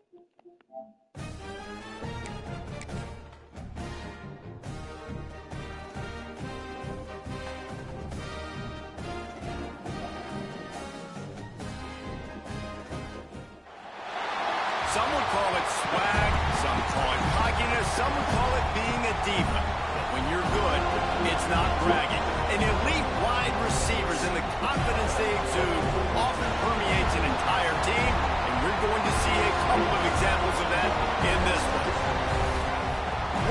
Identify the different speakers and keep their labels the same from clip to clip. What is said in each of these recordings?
Speaker 1: Some would call it swag, some call it cockiness, some would call it being a diva. But when you're good, it's not bragging. And elite wide receivers and the confidence they exude often permeates an entire team, and you're going to see a couple of examples of that in this one.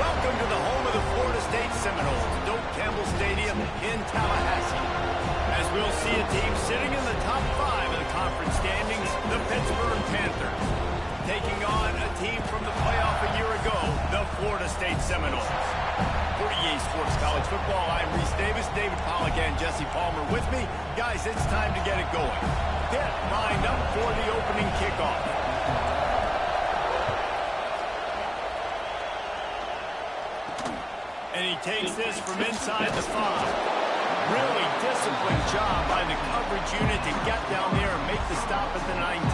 Speaker 1: Welcome to the home of the Florida State Seminoles, Doak Campbell Stadium in Tallahassee. As we'll see a team sitting in the top 5 of the conference standings, the Pittsburgh Panthers, taking on a team from the playoff a year ago, the Florida State Seminoles. For EA Sports College Football, I'm Reese Davis, David Pollack, and Jesse Palmer with me. Guys, it's time to get it going. Get lined up for the opening kickoff. And he takes this from inside the 5. Really disciplined job by the coverage unit to get down there and make the stop at the 19.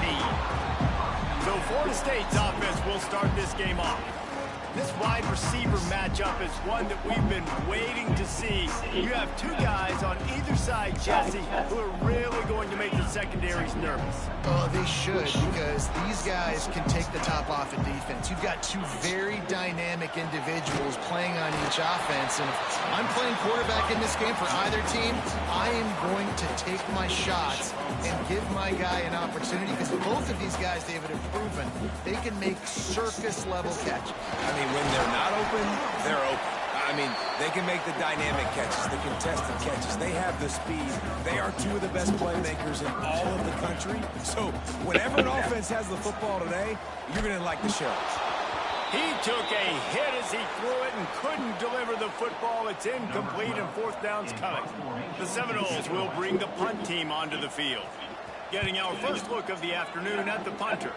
Speaker 1: So Florida State's offense will start this game off. This wide receiver matchup is one that we've been waiting to see. You have two guys on either side, Jesse, who are really going to make the secondaries nervous.
Speaker 2: Oh, they should, because these guys can take the top off of defense. You've got two very dynamic individuals playing on each offense, and if I'm playing quarterback in this game for either team, I am going to take my shots and give my guy an opportunity, because both of these guys, David, have proven they can make circus-level catches.
Speaker 3: I mean, when they're not open, they're open. I mean, they can make the dynamic catches, the contested catches. They have the speed. They are two of the best playmakers in all of the country. So whenever an offense has the football today, you're going to like the show.
Speaker 1: He took a hit as he threw it and couldn't deliver the football. It's incomplete and fourth down's coming. The Seminoles will bring the punt team onto the field. Getting our first look of the afternoon at the punter.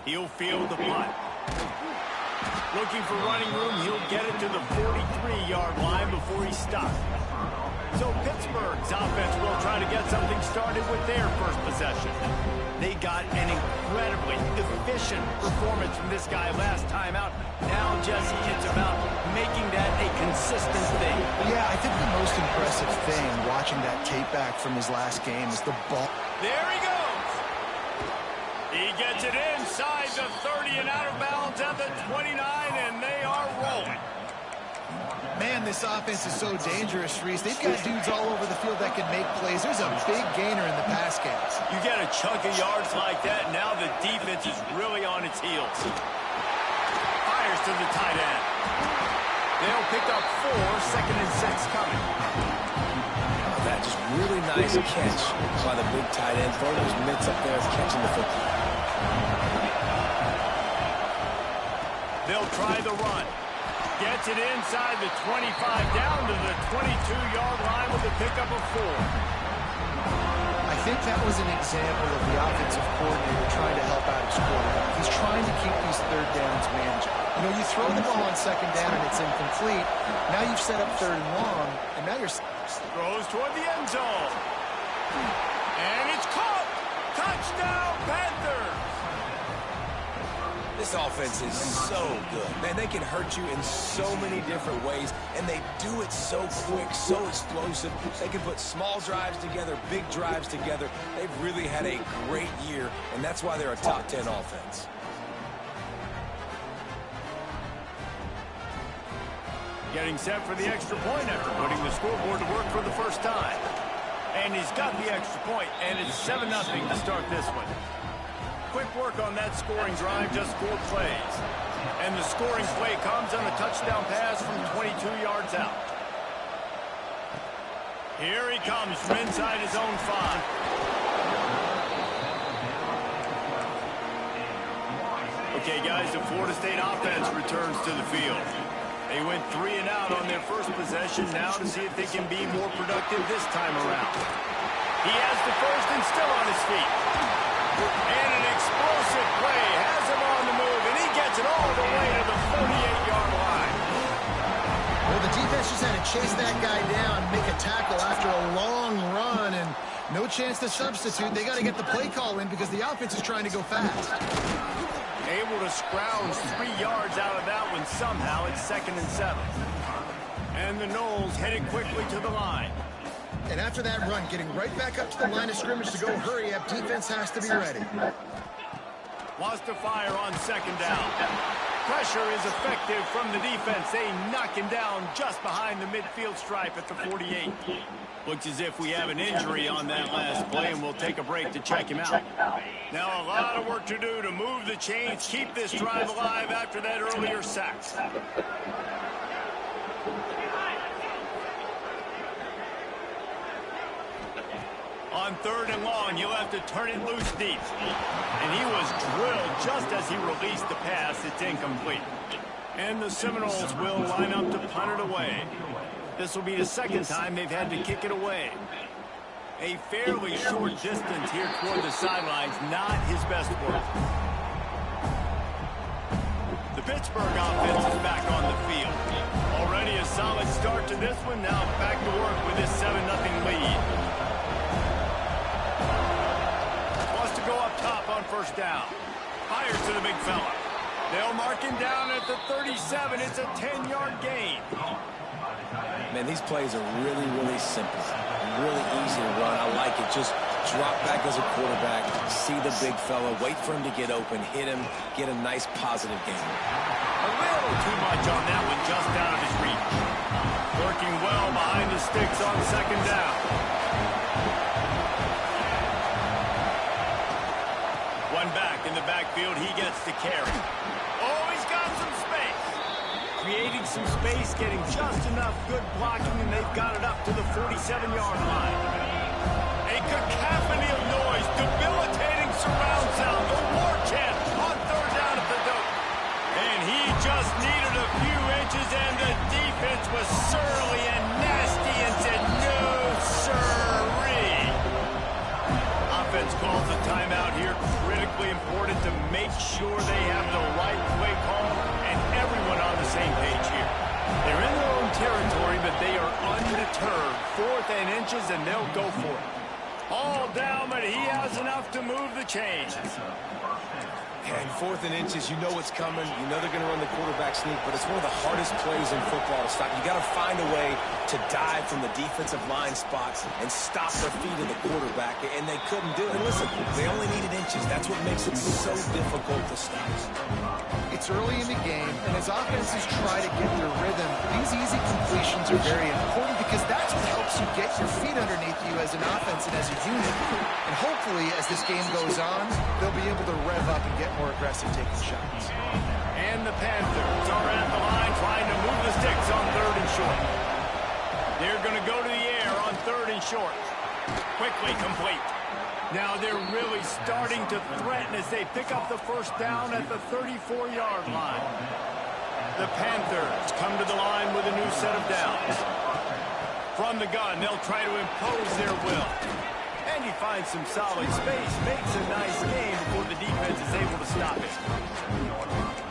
Speaker 1: He'll field the punt. Looking for running room, he'll get it to the 43-yard line before he stops. So Pittsburgh's offense will try to get something started with their first possession. They got an incredibly efficient performance from this guy last time out. Now, Jesse, it's about making that a consistent thing.
Speaker 2: Yeah, I think the most impressive thing watching that tape back from his last game is the ball.
Speaker 1: There he goes. He gets it inside the 30 and out of bounds at the 29, and they are rolling.
Speaker 2: Man, this offense is so dangerous, Reese. They've got dudes all over the field that can make plays. There's a big gainer in the pass game.
Speaker 1: You get a chunk of yards like that, now the defense is really on its heels. Fires to the tight end. They'll pick up 4, 2nd and 6 coming.
Speaker 3: That just really nice catch by the big tight end. Throwing those mitts up there, catching the football.
Speaker 1: They'll try the run. Gets it inside the 25, down to the 22-yard line with a pickup of 4.
Speaker 2: I think that was an example of the offensive coordinator trying to help out his quarterback. He's trying to keep these third downs manageable. You know, you throw the ball on 2nd down and it's incomplete. Now you've set up 3rd and long, and now you're...
Speaker 1: Throws toward the end zone. And it's caught. Touchdown, Panthers.
Speaker 3: This offense is so good. Man, they can hurt you in so many different ways, and they do it so quick, so explosive. They can put small drives together, big drives together. They've really had a great year, and that's why they're a top 10 offense.
Speaker 1: Getting set for the extra point after putting the scoreboard to work for the first time. And he's got the extra point, and it's 7-0 to start this one. Quick work on that scoring drive, just 4 plays. And the scoring play comes on a touchdown pass from 22 yards out. Here he comes from inside his own 5. Okay, guys, the Florida State offense returns to the field. They went 3 and out on their first possession, now to see if they can be more productive this time around. He has the first and still on his feet. And an explosive play has him on the move, and he gets it all the way to the 48-yard line.
Speaker 2: Well, the defense just had to chase that guy down, make a tackle after a long run, and No chance to substitute. They got to get the play call in because the offense is trying to go fast.
Speaker 1: Able to scrounge 3 yards out of that one somehow. It's 2nd and 7. And the Noles headed quickly to the line.
Speaker 2: And after that run, getting right back up to the line of scrimmage to go hurry up, defense has to be ready.
Speaker 1: Wants to fire on 2nd down. Pressure is effective from the defense. They knock him down just behind the midfield stripe at the 48. Looks as if we have an injury on that last play, and we'll take a break to check him out. Now a lot of work to do to move the chains, keep this drive alive after that earlier sack. On 3rd and long, he'll have to turn it loose deep. And he was drilled just as he released the pass. It's incomplete. And the Seminoles will line up to punt it away. This will be the 2nd time they've had to kick it away. A fairly short distance here toward the sidelines, not his best work. The Pittsburgh offense is back on the field. Already a solid start to this one. Now back to work with this 7-0 lead. Wants to go up top on 1st down. Fires to the big fella. They'll mark him down at the 37. It's a 10-yard gain.
Speaker 3: Man, these plays are really, really simple. Really easy to run. I like it. Just drop back as a quarterback, see the big fella, wait for him to get open, hit him, get a nice positive gain.
Speaker 1: A little too much on that one, just out of his reach. Working well behind the sticks on 2nd down. One back in the backfield, he gets the carry. Oh, he's got some space. Creating some space, getting just enough good blocking, and they've got it up to the 47-yard line. A cacophony of noise, debilitating surround sound, the war chant on 3rd down at the dope. And he just needed a few inches, and the defense was surly and nasty and said, no, sirree. Offense calls a timeout here, critically important to make sure they have the right play call and everyone on the same page here. They're in their own territory, but they are undeterred. 4th and inches, and they'll go for it. All down, but he has enough to move the chains.
Speaker 3: And 4th and inches, you know what's coming. You know they're going to run the quarterback sneak, but it's one of the hardest plays in football to stop. You got to find a way to dive from the defensive line spots and stop the feet of the quarterback, and they couldn't do it. And listen, they only needed inches. That's what makes it so difficult to stop.
Speaker 2: It's early in the game, and as offenses try to get their rhythm, these easy completions are very important because that's what helps you get your feet underneath you as an offense and as a unit. And hopefully, as this game goes on, they'll be able to rev up and get more aggressive taking shots.
Speaker 1: And the Panthers are at the line trying to move the sticks on 3rd and short. They're going to go to the air on 3rd and short. Quickly complete. Now they're really starting to threaten as they pick up the 1st down at the 34-yard line. The Panthers come to the line with a new set of downs. From the gun, they'll try to impose their will. And he finds some solid space, makes a nice game before the defense is able to stop it.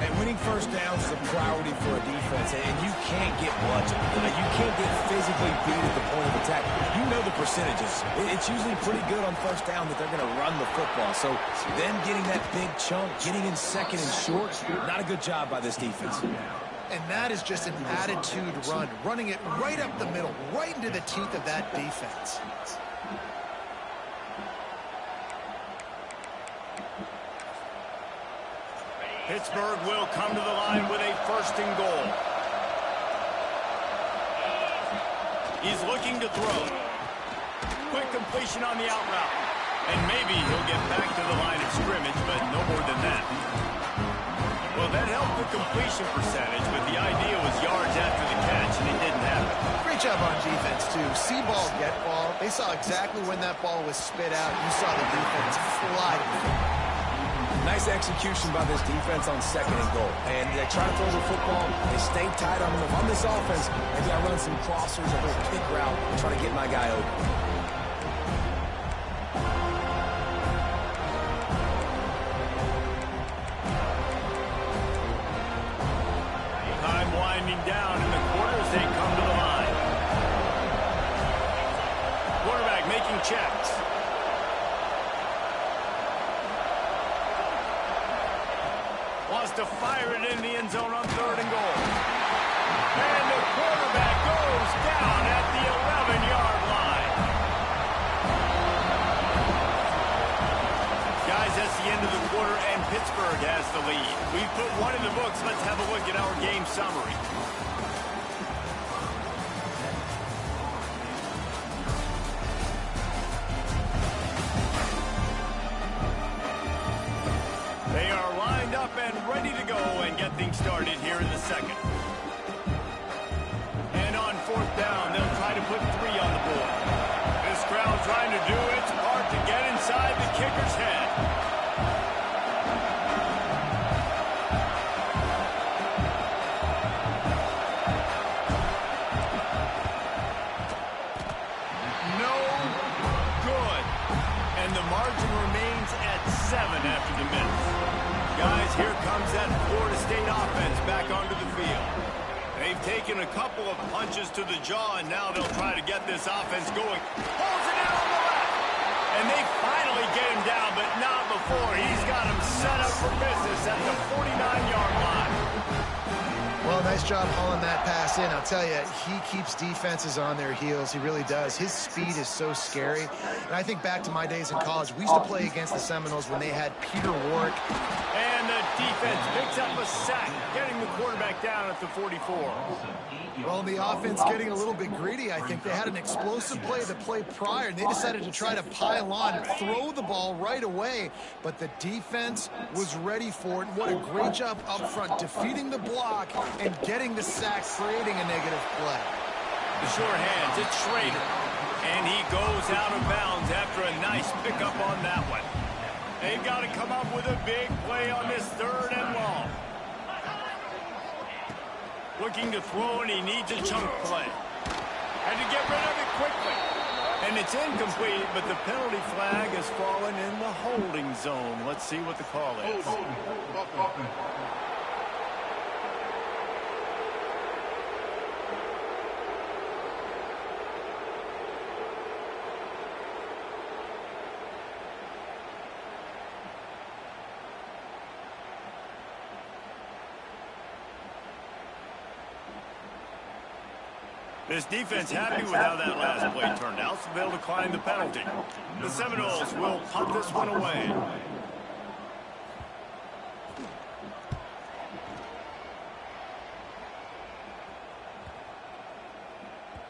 Speaker 3: And winning 1st downs is a priority for a defense, and you can't get bludgeoned. You can't get physically beat at the point of attack. You know the percentages. It's usually pretty good on 1st down that they're going to run the football. So them getting that big chunk, getting in 2nd and short, not a good job by this defense.
Speaker 2: And that is just an attitude run, running it right up the middle, right into the teeth of that defense.
Speaker 1: Pittsburgh will come to the line with a 1st and goal. He's looking to throw. Quick completion on the out route. And maybe he'll get back to the line of scrimmage, but no more than that. Well, that helped the completion percentage, but the idea was yards after the catch, and it didn't happen.
Speaker 2: Great job on defense, too. See ball, get ball. They saw exactly when that ball was spit out. You saw the defense fly to the field.
Speaker 3: Nice execution by this defense on 2nd and goal. And they try to throw the football. They stay tight on them. On this offense, maybe I run some crossers, a little kick route, and try to get my guy open.
Speaker 1: Time winding down in the quarters. They come to the line. Quarterback making checks. wants to fire it in the end zone on 3rd and goal. And the quarterback goes down at the 11-yard line. Guys, that's the end of the quarter, and Pittsburgh has the lead. We've put one in the books. Let's have a look at our game summary. They are lined up and ready to go and get things started here in the second. And on 4th down, they'll try to put 3 on the board. This crowd trying to do its part to get inside the kicker's head. No good. And the margin remains at 7 after the minute. Guys, here comes that Florida State offense back onto the field. They've taken a couple of punches to the jaw, and now they'll try to get this offense going. Pulls it in on the left. And they finally get him down, but not before. He's got him set up for business at the 49-yard line.
Speaker 2: Well, nice job hauling that pass in. I'll tell you, he keeps defenses on their heels. He really does. His speed is so scary. And I think back to my days in college. We used to play against the Seminoles when they had Peter Warwick.
Speaker 1: And the defense picks up a sack, getting the quarterback down at the 44.
Speaker 2: Well, the offense getting a little bit greedy, I think. They had an explosive play the play prior, and they decided to try to pile on and throw the ball right away. But the defense was ready for it. What a great job up front, defeating the block and getting the sack, creating a negative play.
Speaker 1: The short hands, it's Schrader. And he goes out of bounds after a nice pickup on that one. They've got to come up with a big play on this 3rd and long. Looking to throw, and he needs a chunk play. Had to get rid of it quickly. And it's incomplete, but the penalty flag has fallen in the holding zone. Let's see what the call is. This defense happy with how that last play turned out, so they'll decline the penalty. The Seminoles will punt this one away.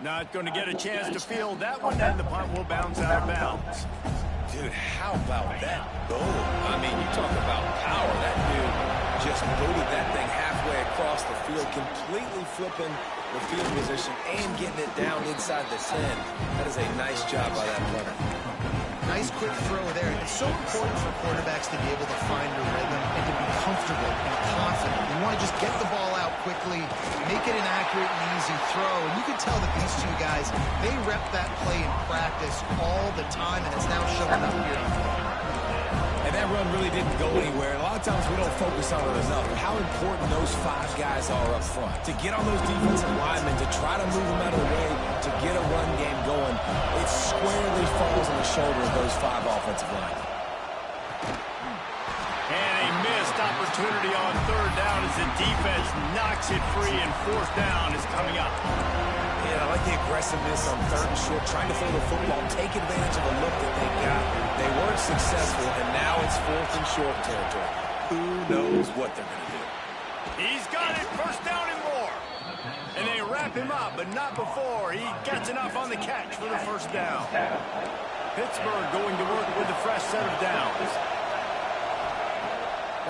Speaker 1: Not going to get a chance to field that one, and the punt will bounce out of bounds.
Speaker 3: Dude, how about that goal? I mean, you talk about power. That dude just booted that thing halfway across the field, completely flipping the field position and getting it down inside the 10. That is a nice job by that punter.
Speaker 2: Nice quick throw there. It's so important for quarterbacks to be able to find a rhythm and to be comfortable and confident. You want to just get the ball out quickly, make it an accurate and easy throw. And you can tell that these two guys, they rep that play in practice all the time, and it's now showing up here on film.
Speaker 3: And that run really didn't go anywhere. A lot of times we don't focus on it enough, but how important those 5 guys are up front. To get on those defensive linemen, to try to move them out of the way, to get a run game going, it squarely falls on the shoulder of those 5 offensive linemen.
Speaker 1: And a missed opportunity on 3rd down as the defense knocks it free, and 4th down is coming up.
Speaker 3: Yeah, I like the aggressiveness on 3rd and short, trying to throw the football, take advantage of a look that they got. They weren't successful, and now it's 4th and short territory. Who knows what they're going to do?
Speaker 1: He's got it, 1st down and more. And they wrap him up, but not before he gets enough on the catch for the 1st down. Pittsburgh going to work with a fresh set of downs.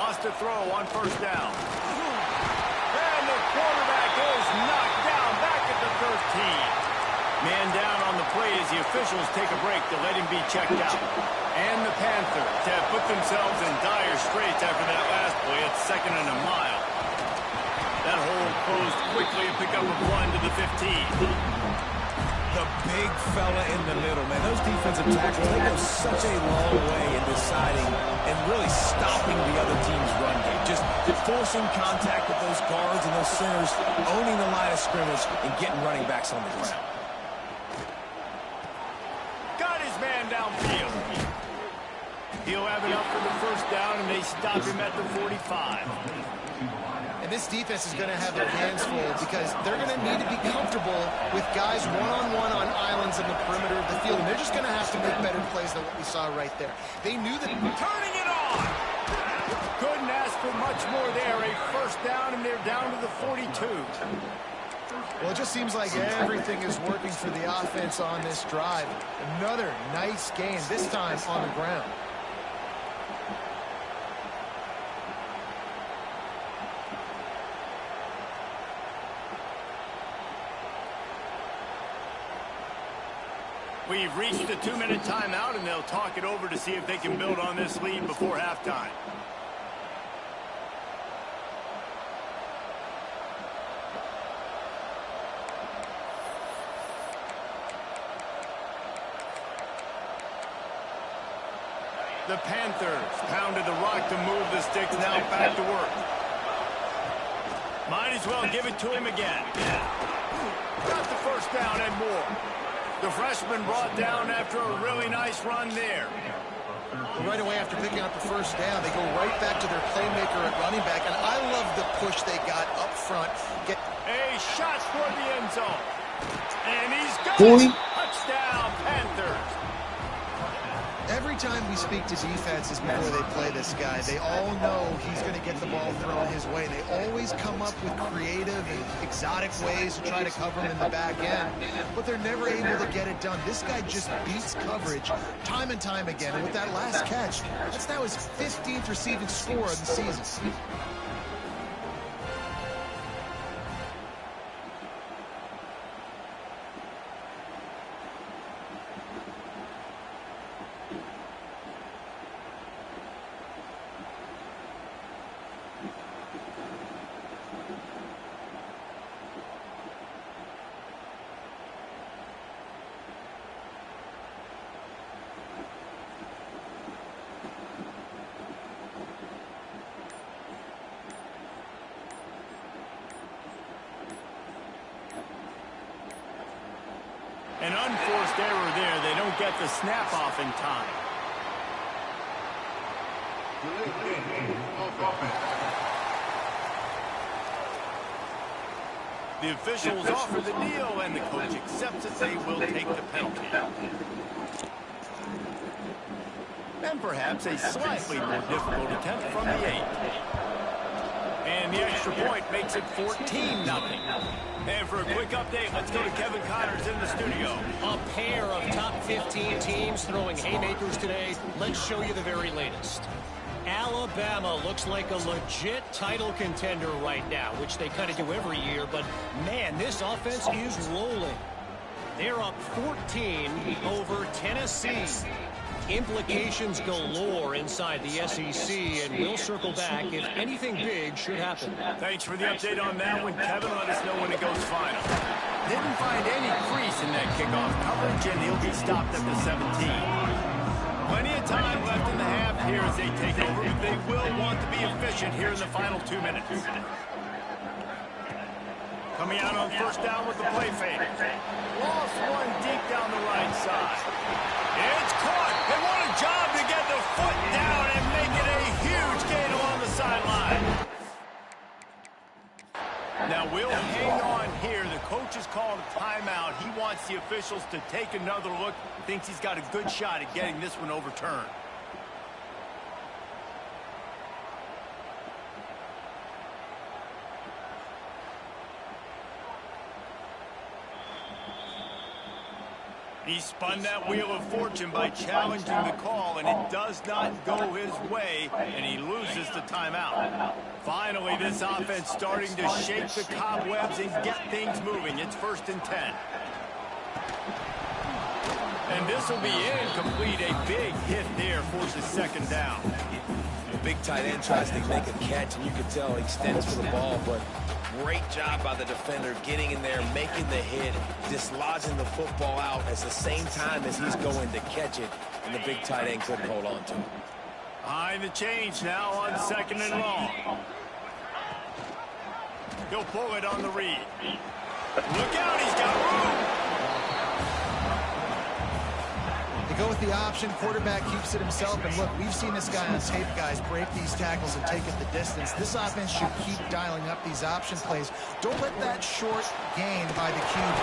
Speaker 1: Wants to throw on 1st down. And the quarterback is knocked down back at the 13. Man down on the play as the officials take a break to let him be checked out. And the Panthers have put themselves in dire straits after that last play at 2nd and a mile. That hole closed quickly and pick up a run to the 15.
Speaker 3: The big fella in the middle, man. Those defensive tackles, they go such a long way in deciding and really stopping the other team's run game. Just forcing contact with those guards and those centers, owning the line of scrimmage, and getting running backs on the ground.
Speaker 1: Got his man downfield. He'll have enough for the first down, and they stop him at the 45.
Speaker 2: And this defense is going to have their hands full because they're going to need to be comfortable with guys one-on-one on islands in the perimeter of the field. And they're just going to have to make better plays than what we saw right there. They knew that...
Speaker 1: Turning it on! Couldn't ask for much more there. A first down, and they're down to the 42.
Speaker 2: Well, it just seems like everything is working for the offense on this drive. Another nice game, this time on the ground.
Speaker 1: We've reached the 2-minute timeout, and they'll talk it over to see if they can build on this lead before halftime. The Panthers pounded the rock to move the sticks, now back to work. Might as well give it to him again. Got the first down and more. The freshman brought down after a really nice run there.
Speaker 2: Well, right away after picking up the first down, they go right back to their playmaker at running back. And I love the push they got up front.
Speaker 1: A shot toward the end zone. And he's got touchdown, Panthers.
Speaker 2: Every time we speak to defenses before they play this guy, they all know he's going to get the ball thrown his way. They always come up with creative and exotic ways to try to cover him in the back end, but they're never able to get it done. This guy just beats coverage time and time again. And with that last catch, that's now his 15th receiving score of the season.
Speaker 1: An unforced error there. They don't get the snap off in time. The officials offer the deal, and the coach accepts it. They will take the penalty. And perhaps a slightly more difficult attempt from the 8. And the extra point makes it 14-0. And for a quick update, let's go to Kevin Connors in the studio.
Speaker 4: A pair of top 15 teams throwing haymakers today. Let's show you the very latest. Alabama looks like a legit title contender right now, which they kind of do every year, but man, this offense is rolling. They're up 14 over Tennessee. Implications galore inside the SEC, and we'll circle back if anything big should happen.
Speaker 1: Thanks for the update on that one, Kevin. Let us know when it goes final. Didn't find any crease in that kickoff coverage, and he'll be stopped at the 17. Plenty of time left in the half here as they take over, but they will want to be efficient here in the final 2 minutes. Coming out on first down with the play fake. Lost one deep down the right side. It's caught. And what a job to get the foot down and make it a huge gain along the sideline. Now we'll hang on here. The coach has called a timeout. He wants the officials to take another look. Thinks he's got a good shot at getting this one overturned. He spun that wheel of fortune by challenging the call, and it does not go his way, and he loses the timeout. Finally, this offense starting to shake the cobwebs and get things moving. It's 1st and 10. And this will be incomplete. A big hit there forces 2nd down.
Speaker 3: Big tight end tries to make a catch, and you can tell he extends for the ball, but great job by the defender getting in there, making the hit, dislodging the football out at the same time as he's going to catch it, and the big tight end couldn't hold on to it.
Speaker 1: Behind the change now on 2nd and long. He'll pull it on the read. Look out, he's got room.
Speaker 2: They go with the option. Quarterback keeps it himself. And look, we've seen this guy on tape, guys, break these tackles and take it the distance. This offense should keep dialing up these option plays. Don't let that short gain by the QB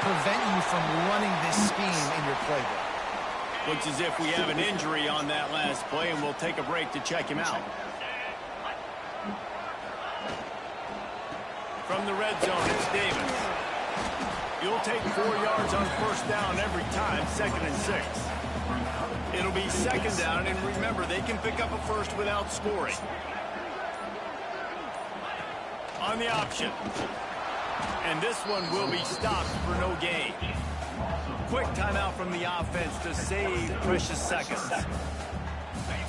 Speaker 2: prevent you from running this scheme in your playbook.
Speaker 1: Looks as if we have an injury on that last play, and we'll take a break to check him out. From the red zone, it's Davis. You'll take 4 yards on first down every time, 2nd and 6. It'll be 2nd down, and remember, they can pick up a first without scoring. On the option. And this one will be stopped for no gain. Quick timeout from the offense to save precious seconds.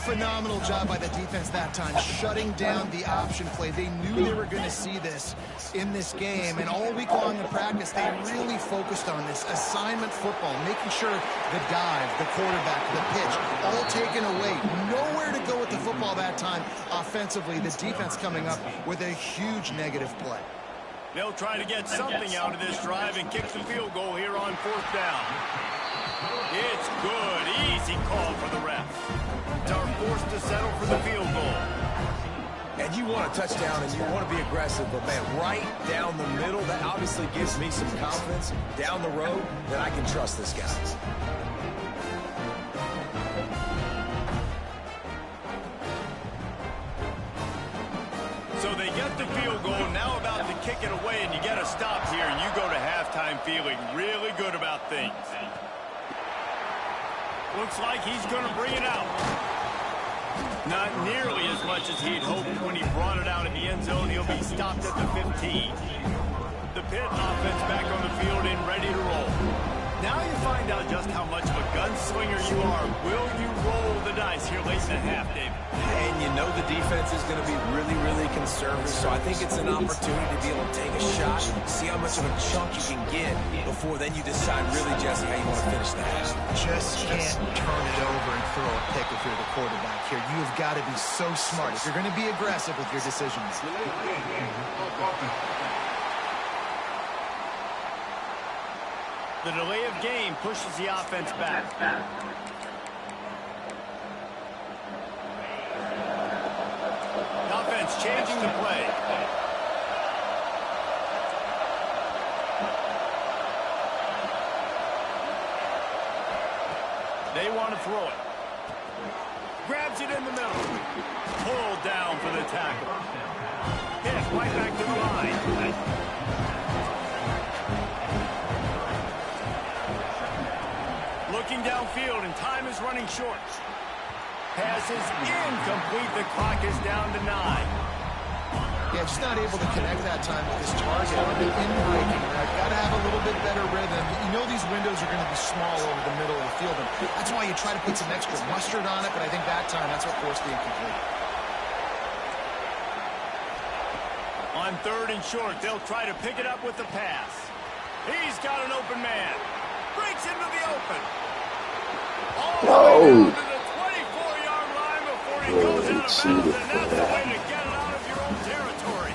Speaker 2: Phenomenal job by the defense that time, shutting down the option play. They knew they were going to see this in this game, and all week long in practice, they really focused on this assignment football, making sure the dive, the quarterback, the pitch, all taken away. Nowhere to go with the football that time offensively. The defense coming up with a huge negative play.
Speaker 1: They'll try to get something out of this drive and kick the field goal here on 4th down. It's good. Easy call for the refs. Are forced to settle for the field goal.
Speaker 3: And you want a touchdown and you want to be aggressive, but man, right down the middle, that obviously gives me some confidence down the road that I can trust this guy.
Speaker 1: So they get the field goal, now about to kick it away, and you get a stop here, and you go to halftime feeling really good about things. Looks like he's going to bring it out. Not nearly as much as he'd hoped when he brought it out in the end zone. He'll be stopped at the 15. The Pitt offense back on the field and ready to roll. Now you find out just how much of a gunslinger you are. Will you roll the dice here late in the half, David?
Speaker 3: And you know the defense is going to be really, really conservative, so I think it's an opportunity to be able to take a shot, see how much of a chunk you can get before then you decide really, Jesse, how you want to finish the half.
Speaker 2: Just can't turn it over and throw a pick if you're the quarterback here. You have got to be so smart if you're going to be aggressive with your decisions.
Speaker 1: The delay of game pushes the offense back. The offense changing the play. They want to throw it. Grabs it in the middle. Pulled down for the tackle. Hit right back to the line. Looking downfield, and time is running short. Pass is incomplete. The clock is down to 9.
Speaker 2: Yeah, just not able to connect that time with his target on the in-breaking. Got to have a little bit better rhythm. You know these windows are going to be small over the middle of the field, and that's why you try to put some extra mustard on it, but I think that time that's what forced the incomplete.
Speaker 1: On 3rd and short, they'll try to pick it up with the pass. He's got an open man. Breaks into the open. All the way down to the 24-yard line before he goes out of bounds, and that's the way to get it out of your own territory.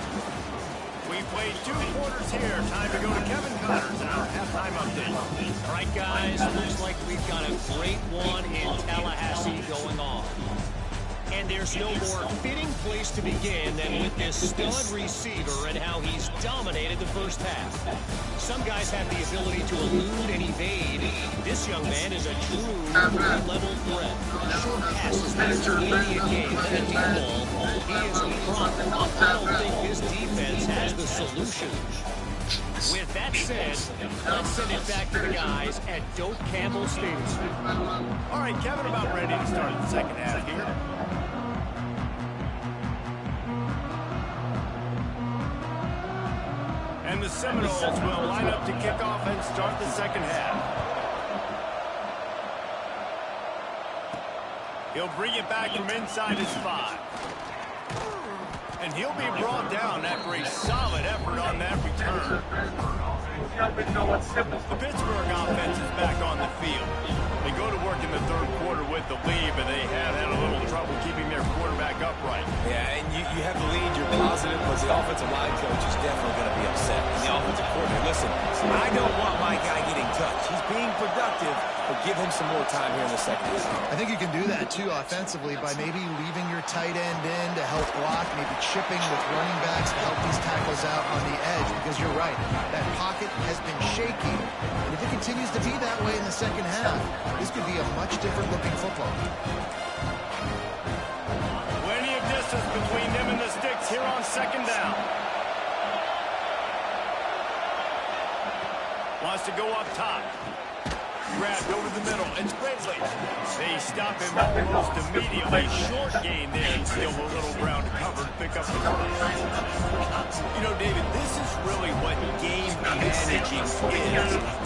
Speaker 1: We played 2 quarters here. Time to go to Kevin Connors and our halftime update.
Speaker 4: All right, guys, looks like we've got a great one in Tallahassee going on. And there's no more fitting place to begin than with this stud receiver and how he's dominated the first half. Some guys have the ability to elude and evade. This young man is a true level threat. Short passes make it easy a game. And the deep ball, he is a problem. I don't think this defense has the solution. With that said, let's send it back to the guys at Doak Campbell Stadium.
Speaker 1: All right, Kevin, about ready to start the second half here. And the Seminoles will line up to kick off and start the second half. He'll bring it back from inside his 5. And he'll be brought down after a solid effort on that return. The Pittsburgh offense is back on the field. They go to work in the 3rd quarter with the lead, but they have had a little trouble keeping their quarterback upright.
Speaker 3: Yeah, and you have the lead, you're positive, but the offensive line coach is definitely going to be upset. And the offensive coordinator, listen, I don't want my guy getting touched. He's being productive, but give him some more time here in the second half.
Speaker 2: I think you can do that, too, offensively, by maybe leaving your tight end in to help block, maybe chipping with running backs to help these tackles out on the edge, because you're right, that pocket has been shaky, and if it continues to be that way in the second half, this could be a much different-looking football.
Speaker 1: Plenty of distance between them and the sticks here on second down. Wants to go up top. Grabbed over the middle. It's Ridley. They stop him almost immediately. Short gain there. Still a little ground to cover to pick up the first. You know, David, this is really what game managing is.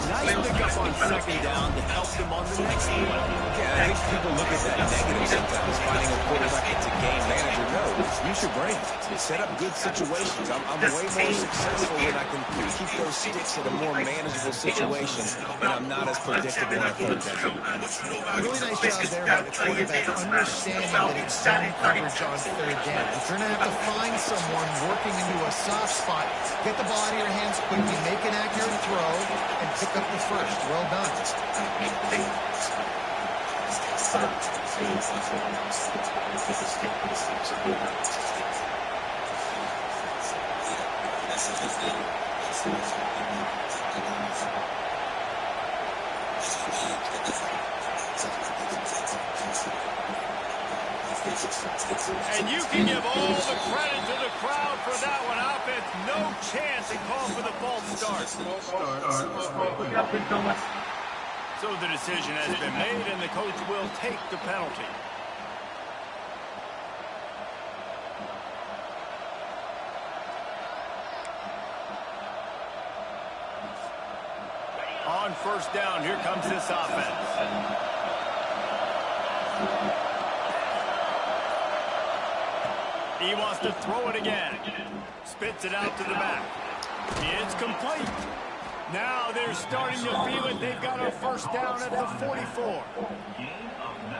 Speaker 1: Nice pickup on second down to help them on the next one.
Speaker 3: Yeah, I think people look at that negative sometimes, finding a quarterback that's a game manager. No, use your brain. Set up good situations. I'm way more successful when I can keep those sticks in a more manageable situation, and I'm not as predictable on third down.
Speaker 2: Really nice job there by the quarterback, understanding that it's zone coverage on third down. If you're going to have to find someone working into a soft spot, get the ball out of your hands quickly, make an accurate throw, and pick up the first. Well done.
Speaker 1: And you can give all the credit to the crowd for that one. Offense, no chance and call for the false start. So the decision has been made, and the coach will take the penalty. On first down, here comes this offense. He wants to throw it again. Spits it out to the back. It's complete. Now they're starting to feel it. They've got a first down at the 44.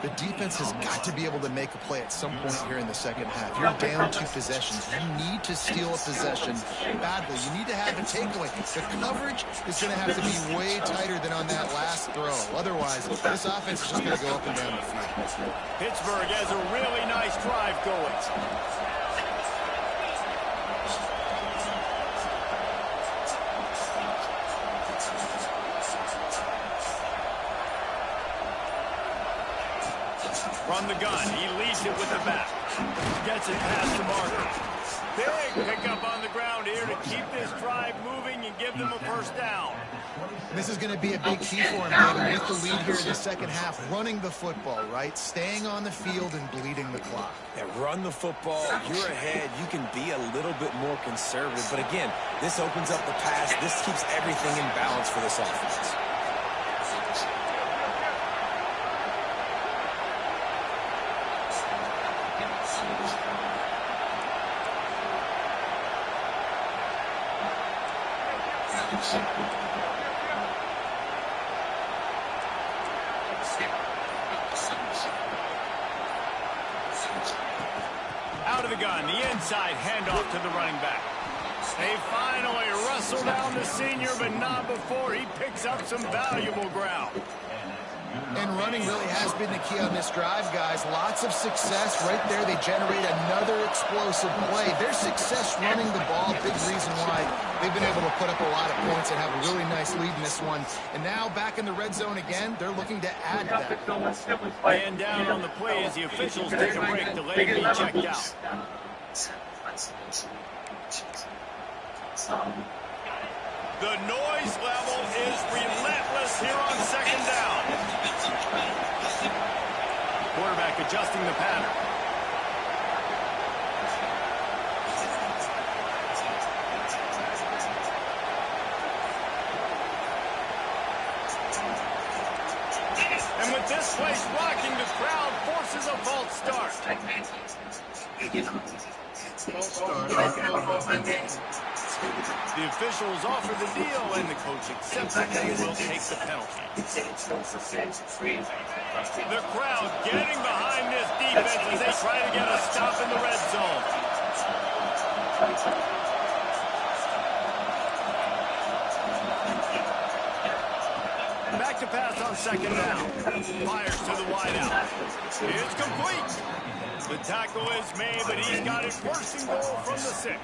Speaker 2: The defense has got to be able to make a play at some point here in the second half. You're down 2 possessions. You need to steal a possession badly. You need to have a takeaway. The coverage is going to have to be way tighter than on that last throw. Otherwise, this offense is just going to go up and down the field.
Speaker 1: Pittsburgh has a really nice drive going. From the gun, he leads it with the back. Gets it past the marker. Big pickup on the ground here to keep this drive moving and give them a first down.
Speaker 2: This is going to be a big key for him, David, with the lead here in the second half. Running the football, right? Staying on the field and bleeding the clock.
Speaker 3: Yeah, run the football. You're ahead. You can be a little bit more conservative. But again, this opens up the pass. This keeps everything in balance for this offense.
Speaker 1: Out of the gun, the inside handoff to the running back. They finally wrestle down the senior, but not before he picks up some valuable ground.
Speaker 2: And running really has been the key on this drive, guys. Lots of success right there. They generate another explosive play. Their success running the ball, big reason why they've been able to put up a lot of points and have a really nice lead in this one. And now back in the red zone again, they're looking to add to that.
Speaker 1: Man down on the play as the officials take a break to let him be checked out. The noise level is relentless here on second down. Quarterback adjusting the pattern. And with this place rocking, the crowd forces a false start. The officials offer the deal, and the coach accepts it and will take the penalty. The crowd getting behind this defense as they try to get a stop in the red zone. second down. Fires to the wideout. It's complete. The tackle is made, but he's got it first and goal from the 6.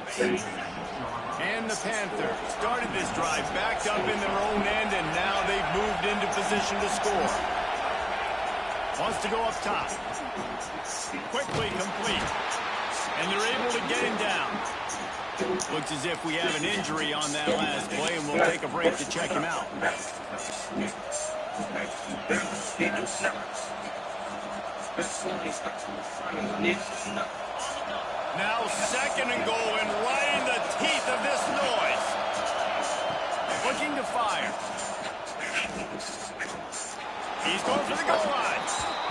Speaker 1: And the Panthers started this drive backed up in their own end, and now they've moved into position to score. Wants to go up top. Quickly complete. And they're able to get him down. Looks as if we have an injury on that last play, and we'll take a break to check him out. Now second and goal, and right in the teeth of this noise. Looking to fire. He's going for the goal line.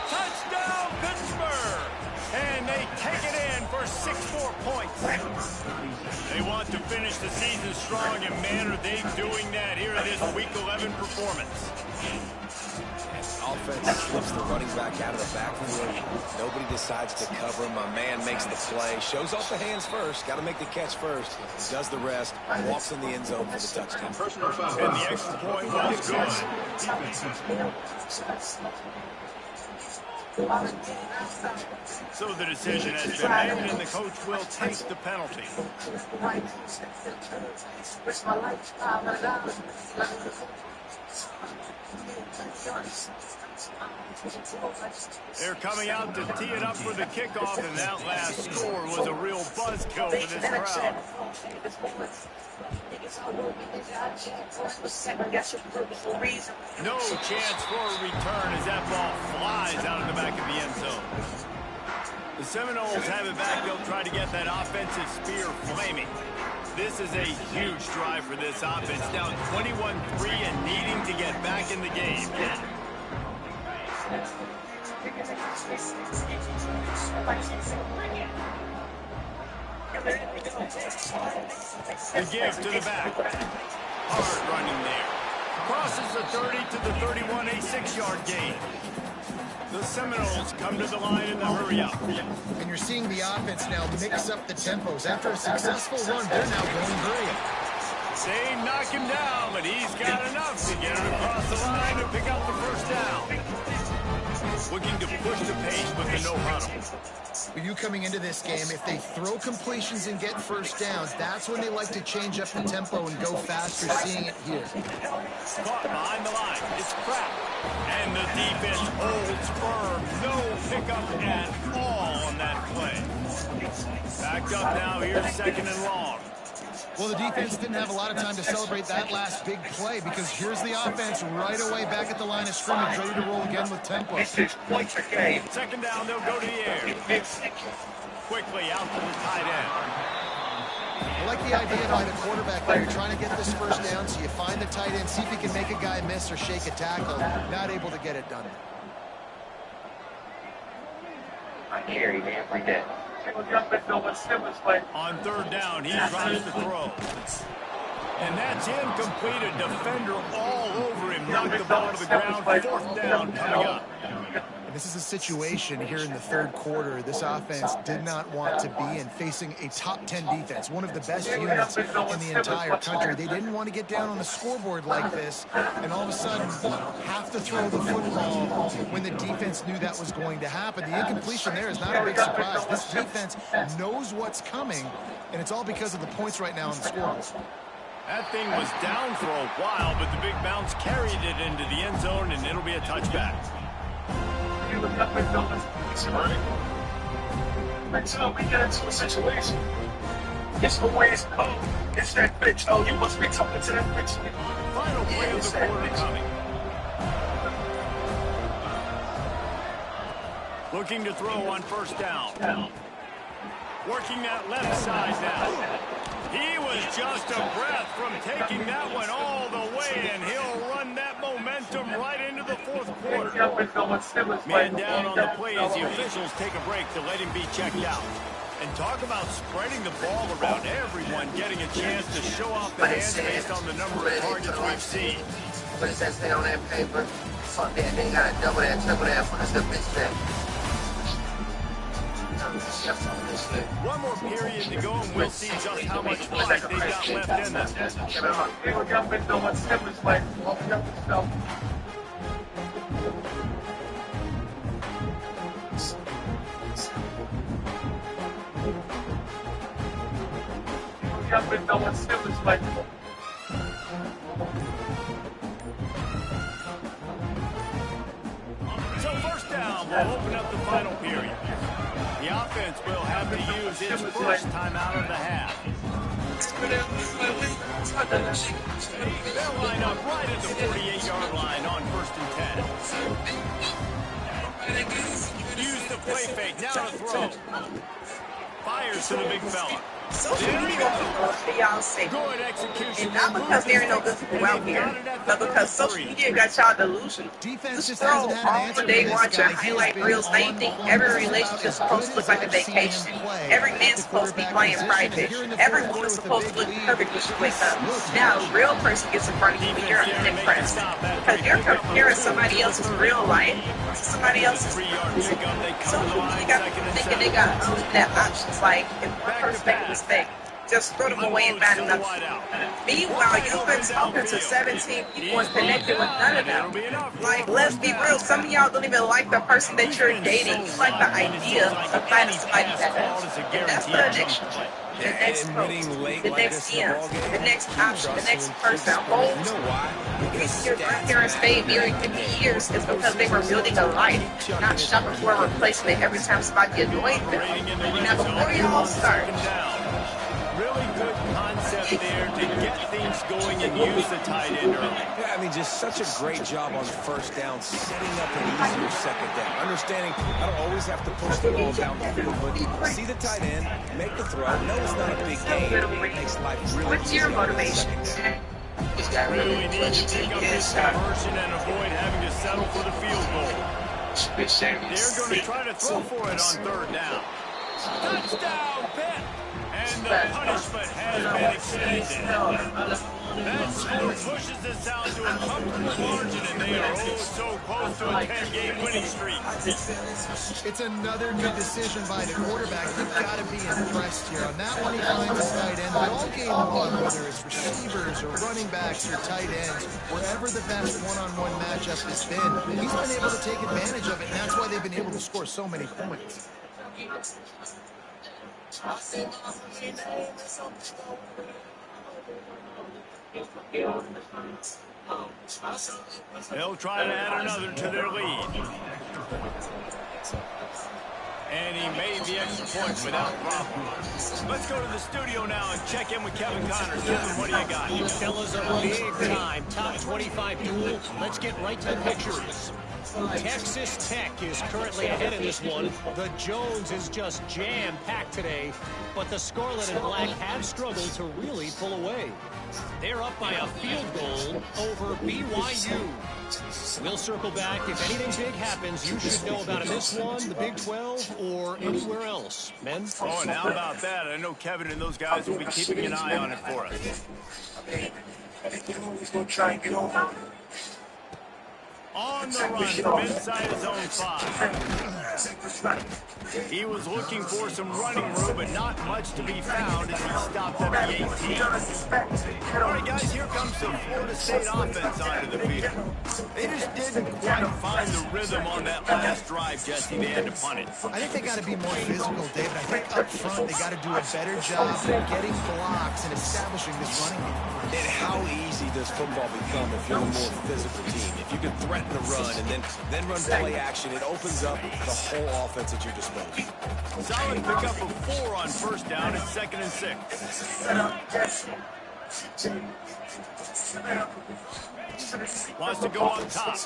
Speaker 1: Touchdown, Pittsburgh! And they take it in for 6 more points. They want to finish the season strong, and man, are they doing that here in this Week 11 performance.
Speaker 3: Offense slips the running back out of the backfield. Nobody decides to cover him. My man makes the play. Shows off the hands first. Got to make the catch first. Does the rest. Walks in the end zone for the touchdown.
Speaker 1: And the extra point was good. So the decision has been made, and the coach will take the penalty. They're coming out to tee it up for the kickoff, and that last score was a real buzzkill for this crowd. No chance for a return as that ball flies out of the back of the end zone. The Seminoles have it back. They'll try to get that offensive spear flaming. This is a huge drive for this offense. Down 21-3 and needing to get back in the game. The give to the back. Hard running there. Crosses the 30 to the 31, a 6-yard gain. The Seminoles come to the line in the hurry-up.
Speaker 2: And you're seeing the offense now mix up the tempos. After a successful run, they're now going hurry-up.
Speaker 1: They knock him down, but he's got enough to get it across the line and pick up the first down. Looking to push the pace with the no huddle.
Speaker 2: With you coming into this game, if they throw completions and get first downs, that's when they like to change up the tempo and go faster, seeing it here.
Speaker 1: Caught behind the line. It's Pratt. And the defense holds firm. No pickup at all on that play. Backed up now. Here's second and long.
Speaker 2: Well, the defense didn't have a lot of time to celebrate that last big play because here's the offense right away back at the line of scrimmage, ready to roll again with tempo.
Speaker 1: Second down, they'll go to the air. Quickly out to the tight end.
Speaker 2: I like the idea by the quarterback there. You're trying to get this first down, so you find the tight end, see if he can make a guy miss or shake a tackle. Not able to get it done.
Speaker 5: I carry, man, like that.
Speaker 1: On third down, he tries to throw. And that's incomplete. A defender all over him. Knocked the ball to the ground. Fourth down coming up.
Speaker 2: This is a situation here in the third quarter this offense did not want to be in, facing a top 10 defense, one of the best units in the entire country. They didn't want to get down on the scoreboard like this, and all of a sudden have to throw the football when the defense knew that was going to happen. The incompletion there is not a big surprise. This defense knows what's coming, and it's all because of the points right now on the scoreboard.
Speaker 1: That thing was down for a while, but the big bounce carried it into the end zone, and it'll be a touchback.
Speaker 5: Until we get into a situation, it's the way it's called. It's that bitch. Oh, you must be talking to that bitch.
Speaker 1: Final play of the quarter coming. Looking to throw on first down. Working that left side now. He was just a breath from taking that one all the way, and he'll run that momentum right into the fourth quarter. Man down on the play as the officials take a break to let him be checked out. And talk about spreading the ball around, everyone getting a chance to show off the hands based on the number of targets we've seen.
Speaker 6: But it says stay on that paper. Fuck that, they gotta double that, triple that, punch the bitch back.
Speaker 1: One more period to go, and we'll see just how much fight they got left in them.
Speaker 5: never been no one Simmons like that.
Speaker 1: So first down will open up the final period. The offense will have to use its first timeout of the half. They'll line up right at the 48-yard line on 1st and 10. Use the play fake, now to throw. Fires to the big fella.
Speaker 7: Social media for y'all sake.
Speaker 1: Good execution.
Speaker 7: And not because there ain't no good people out here, but because social media got y'all delusional.
Speaker 2: Defense
Speaker 7: Just
Speaker 2: just
Speaker 7: throw
Speaker 2: hasn't had an
Speaker 7: all
Speaker 2: answer
Speaker 7: the day
Speaker 2: for this
Speaker 7: watching
Speaker 2: guy. He has
Speaker 7: highlight
Speaker 2: been
Speaker 7: reels. They
Speaker 2: on
Speaker 7: think
Speaker 2: point
Speaker 7: every
Speaker 2: with his
Speaker 7: relationship is
Speaker 2: routes.
Speaker 7: supposed to look like a
Speaker 2: Good as I've
Speaker 7: vacation.
Speaker 2: seen him play
Speaker 7: Every man's
Speaker 2: at the
Speaker 7: supposed to be
Speaker 2: quarterback
Speaker 7: playing
Speaker 2: position.
Speaker 7: private.
Speaker 2: And here in the
Speaker 7: Every
Speaker 2: fourth
Speaker 7: woman's
Speaker 2: quarter with
Speaker 7: supposed
Speaker 2: a
Speaker 7: to look
Speaker 2: big
Speaker 7: perfect when she wakes up.
Speaker 2: lead.
Speaker 7: Now, a real person gets in front of you and you're impressed. Because you're comparing somebody else's real life to somebody else's. So you got people thinking they got that options. Like, if one person makes a mistake, just throw them away and find another. Meanwhile, you've been talking to 17 people and connected with none of them. Like, let's be real, some of y'all don't even like the person that you're dating. You like the idea of finding somebody better. And that's the addiction. The next coach, the next DM, the next option, the next person, a whole your grandparents stayed nearly 50 years is because they were building a life, not shopping for a replacement every time somebody annoyed them. Now, before you all start,
Speaker 1: really good concept there to get things going and use the tight end early.
Speaker 3: Yeah, I mean, just such a great job on first down, setting up an easier second down. Understanding I don't always have to push the ball down the field, but see the tight end, make the throw. No, it's not a big game. It makes life really
Speaker 7: what's your motivation?
Speaker 1: Really need to pick up this conversion and avoid having to settle for the field goal. They're going to try to throw for it on 3rd down. Touchdown, Pitt! And the punishment has been extended. That score pushes us out to a comfortable margin, and they are oh so close to a 10-game winning streak.
Speaker 2: It's another good decision by the quarterback. You've got to be impressed here. On that one, he finds his tight end. But all game long, whether it's receivers or running backs or tight ends, wherever the best one-on-one matchup has been, he's been able to take advantage of it, and that's why they've been able to score so many points.
Speaker 1: They'll try to add another to their lead. And he made the extra point without problem. Let's go to the studio now and check in with Kevin Connors. Kevin, what do you got?
Speaker 4: You fellas are big time. Top 25 duel. Let's get right to the pictures. Texas Tech is currently ahead in this one. The Jones is just jam-packed today, but the Scarlet and Black have struggled to really pull away. They're up by a field goal over BYU. We'll circle back. If anything big happens, you should know about it. This one, the Big 12, or anywhere else. Men?
Speaker 1: Oh, and how about that? I know Kevin and those guys will be keeping an eye on it for us. On the run from inside his own 5. He was looking for some running room, but not much to be found as he stopped at the 18. All right, guys, here comes the Florida State offense onto the field. They just didn't quite find the rhythm on that last drive, Jesse. They had to punt it.
Speaker 2: I think they got to be more physical, David. I think up front they got to do a better job of getting blocks and establishing this running game.
Speaker 3: And how easy does football become if you're a more physical team? If you can threaten the run and then run play action, it opens up the whole offense at your disposal.
Speaker 1: Solid pickup of 4 on first down and 2nd and 6. Wants to go up top.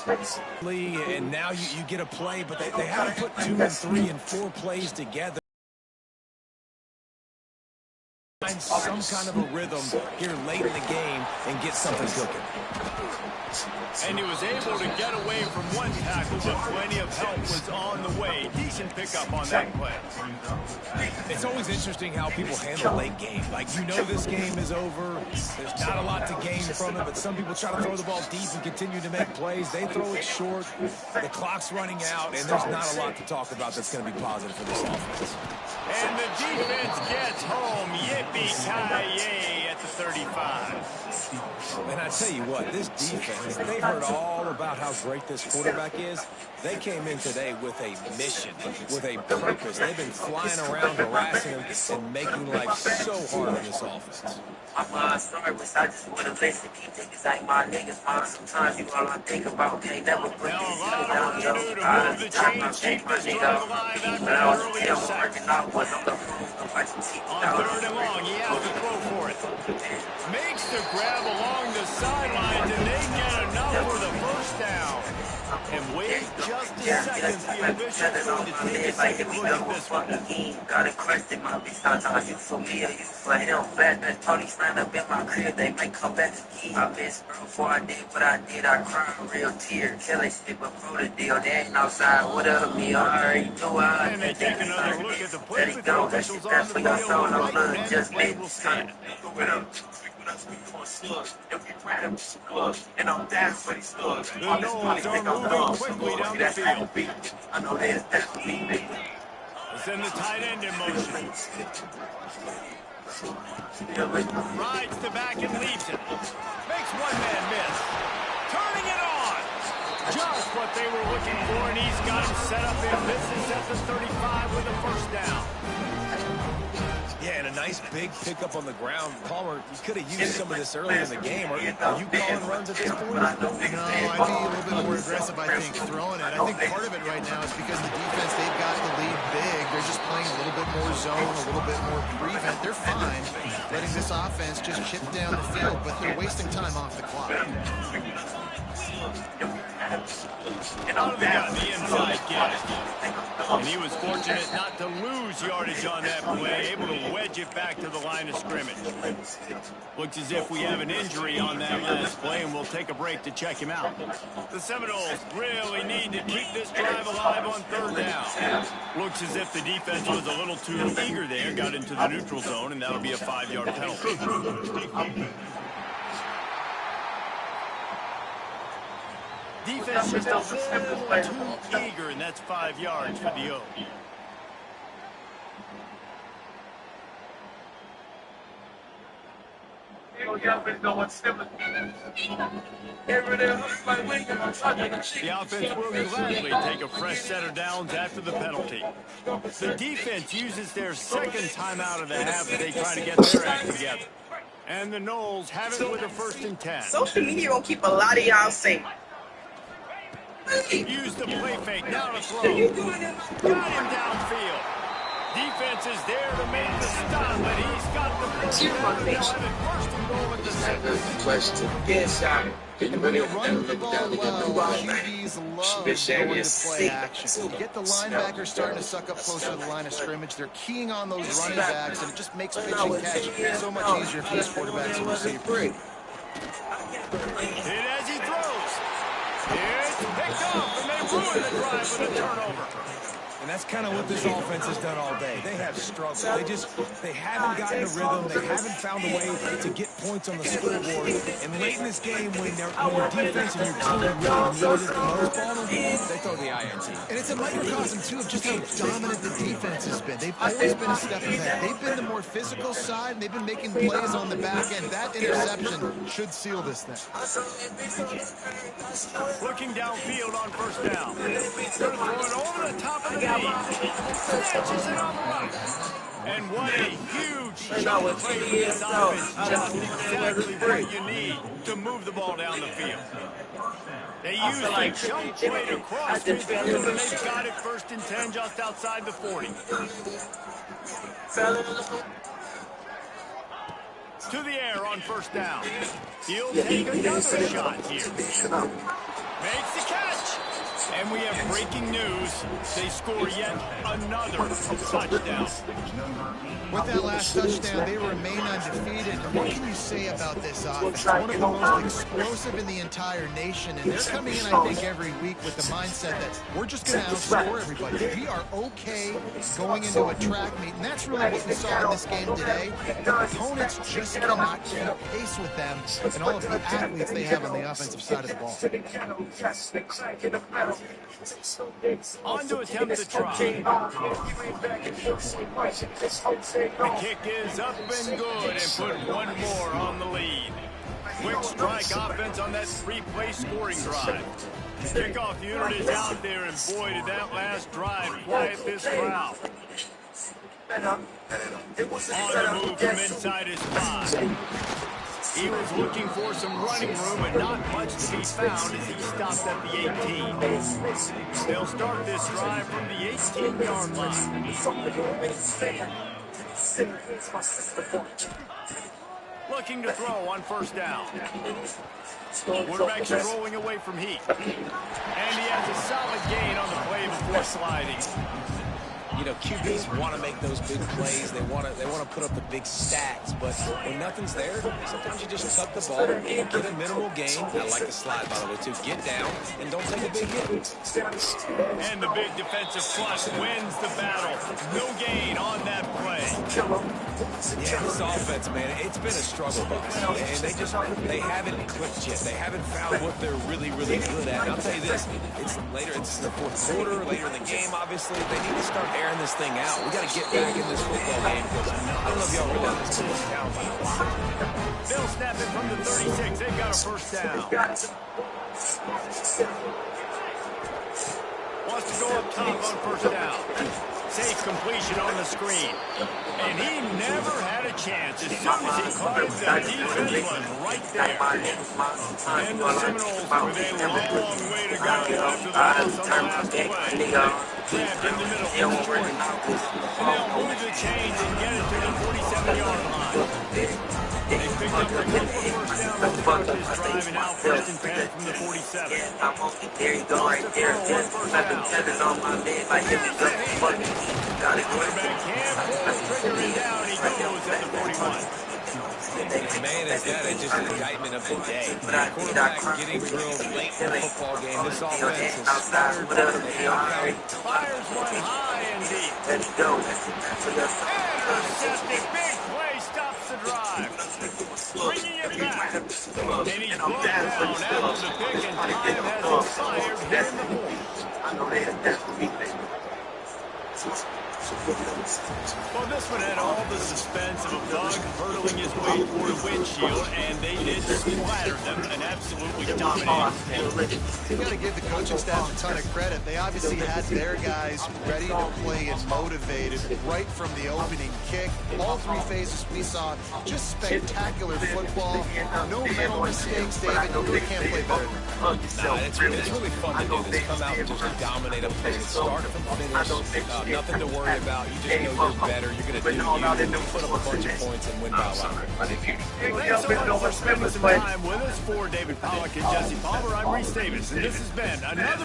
Speaker 3: And now you get a play, but they haven't put 2 and 3 and 4 plays together. Find some kind of a rhythm here late in the game and get something cooking.
Speaker 1: And he was able to get away from one tackle, but plenty of help was on the way. Decent pickup on that play.
Speaker 3: It's always interesting how people handle late game. Like, you know this game is over. There's not a lot to gain from it, but some people try to throw the ball deep and continue to make plays. They throw it short. The clock's running out, and there's not a lot to talk about that's going to be positive for this offense.
Speaker 1: And the defense gets home. Yippee-ki-yay at the 35.
Speaker 3: And I tell you what, this defense, they heard all about how great this quarterback is. They came in today with a mission, with a purpose. They've been flying around, harassing him, and making life so hard on this offense.
Speaker 6: I'm sorry, but I just want to listen. Keep niggas like my niggas, man. Sometimes you all I think about. Can't never put
Speaker 1: Now
Speaker 6: this
Speaker 1: a lot
Speaker 6: down,
Speaker 1: of
Speaker 6: yo.
Speaker 1: work to do to move the chains, keep this drive alive after
Speaker 6: But I
Speaker 1: the
Speaker 6: was
Speaker 1: earlier
Speaker 6: still
Speaker 1: sack.
Speaker 6: working out, was on the phone. I just keep
Speaker 1: On 3rd and long, he has to throw for it. Makes the grab along the sidelines, and they get enough for the first down. And wait just a second, the official's going to take a second look at this one.
Speaker 6: Got a question, my bitch. Sometimes you for me or you for him. Flashback, Tony stand up in my crib, they might come back again. I been screwed before I did what I did. I cried real tears. Killing shit before the deal. They ain't outside. What up, me? I already knew I.
Speaker 1: And they take another look at the play with the officials on the field. Right, and the play will stand.
Speaker 5: And I'm down for these slugs.
Speaker 1: The Knowles are moving quickly down the field.
Speaker 5: I know that's me.
Speaker 1: Send the tight end in motion. Rides the back and leaves it. Makes one man miss. Turning it on. Just what they were looking for, and he's got him set up in business at the 35 with a first down.
Speaker 3: Yeah, and a nice big pickup on the ground. Palmer, you could have used some of this early in the game. Are you calling runs at this point?
Speaker 2: No, I'd be a little bit more aggressive, I think, throwing it. I think part of it right now is because the defense, they've got the lead big. They're just playing a little bit more zone, a little bit more prevent. They're fine letting this offense just chip down the field, but they're wasting time off the clock.
Speaker 1: Out of the inside get. And he was fortunate not to lose yardage on that play, able to wedge it back to the line of scrimmage. Looks as if we have an injury on that last play, and we'll take a break to check him out. The Seminoles really need to keep this drive alive on 3rd down. Looks as if the defense was a little too eager there, got into the neutral zone, and that'll be a 5-yard penalty. Defense just a little too eager, and that's 5 yards for the O. The offense will gladly take a fresh set of downs after the penalty. The defense uses their second timeout of the half as they try to get their act together. And the Knowles have it with a 1st and 10.
Speaker 7: Social media gonna keep a lot of y'all safe.
Speaker 1: Use the play fake, now to throw. Got him downfield. Defense is there to make the stop, but he's got the first and goal at the 7.
Speaker 5: Question. Yes, I'm.
Speaker 2: And when you run the ball well, QBs love going to play action. You get the linebackers starting to suck up closer to the line of scrimmage. They're keying on those running backs, and it just makes pitch and catch so much easier for these quarterbacks and receivers.
Speaker 1: And as he throws, it's picked up, and they ruin the drive with a turnover.
Speaker 3: And that's kind of what this offense has done all day. They have struggled. They haven't gotten a rhythm. They haven't found a way to get points on the scoreboard. And late in this game, when your defense and your team really needed the most, they throw the INT.
Speaker 2: And it's a microcosm, too, of just how dominant the defense has been. They've always been a step ahead. They've been the more physical side, and they've been making plays on the back end. That interception should seal this thing.
Speaker 1: Looking downfield on 1st down. They're throwing over the top of the snatches it on the run. And what a huge shot play for this offense. Just exactly what you need to move the ball down the field. They use the jump play to cross midfield, and they've got it 1st and 10 just outside the 40. To the air on 1st down. He'll take another shot here. Makes the catch. And we have breaking news. They score yet another touchdown.
Speaker 2: With that last touchdown, they remain undefeated. What can you say about this offense? One of the most explosive in the entire nation, and they're coming in, I think, every week with the mindset that we're just going to outscore everybody. We are okay going into a track meet, and that's really what we saw in this game today. Opponents just cannot keep pace with them and all of the athletes they have on the offensive side of the ball.
Speaker 1: On to attempt the try. The kick is up and good and put one more on the lead. Quick strike offense on that three-play scoring drive. Kickoff unit is out there, and boy, did that last drive quiet this crowd. On the move from inside his 5. He was looking for some running room and not much to be found as he stopped at the 18. They'll start this drive from the 18-yard line. Looking to throw on first down. Quarterback's rolling away from heat. And he has a solid gain on the play before sliding.
Speaker 3: You know, QBs want to make those big plays. They want to put up the big stats. But when nothing's there, sometimes you just tuck the ball, get a minimal gain. I like the slide, by the way, too. Get down and don't take a big hit.
Speaker 1: And the big defensive flush wins the battle. No gain on that play.
Speaker 3: Yeah, this offense, man, it's been a struggle bus. And they haven't clicked yet. They haven't found what they're really, really good at. And I'll tell you this, it's the fourth quarter, later in the game, obviously. They need to start airing this thing out. We got to get back in this football game because I don't know if y'all realize this is down by a lot.
Speaker 1: They'll snap it from the 36. They've got a first down. Wants to go up top on first down. Safe completion on the screen. And he never had a chance. As soon as he caught it, the defense was right there. And the Seminoles with a long way to go after the loss on the last play. Grabbed in the middle for Jordan. And they'll move the chains and get it to the 47-yard line. They picked up the first down to start this drive, and now first and 10 from the 47.
Speaker 6: There you go, right there. Just on my bed, like if it's up, fuck it. Got it.
Speaker 1: Quarterback can't pull the trigger, and down he goes at the 41.
Speaker 3: Man, is that just an indictment of the day. Quarterback getting drilled late in the football game. This offense is fired.
Speaker 1: Fires one high and deep.
Speaker 6: Let's go.
Speaker 1: Intercepted. Big play stops the drive. Bringing it back. And he's brought down after the pick, and time has expired here in the fourth. Well, this one had all the suspense of a bug hurtling his way toward a windshield, and they did splatter them and absolutely dominated.
Speaker 2: You got to give the coaching staff a ton of credit. They obviously had their guys ready to play and motivated right from the opening kick. All three phases we saw, just spectacular football. No mental mistakes, David. You really can't play better than that.
Speaker 3: Nah, it's really fun to do this. Come out and just dominate a play. Start from finish. Nothing to worry about. You just know you're better. You're going to do you. Put up a bunch of points and win by a lot.
Speaker 1: Thanks so much for spending some time with us. For David Pollock and Jesse Palmer, I'm Reese Davis, and this has been another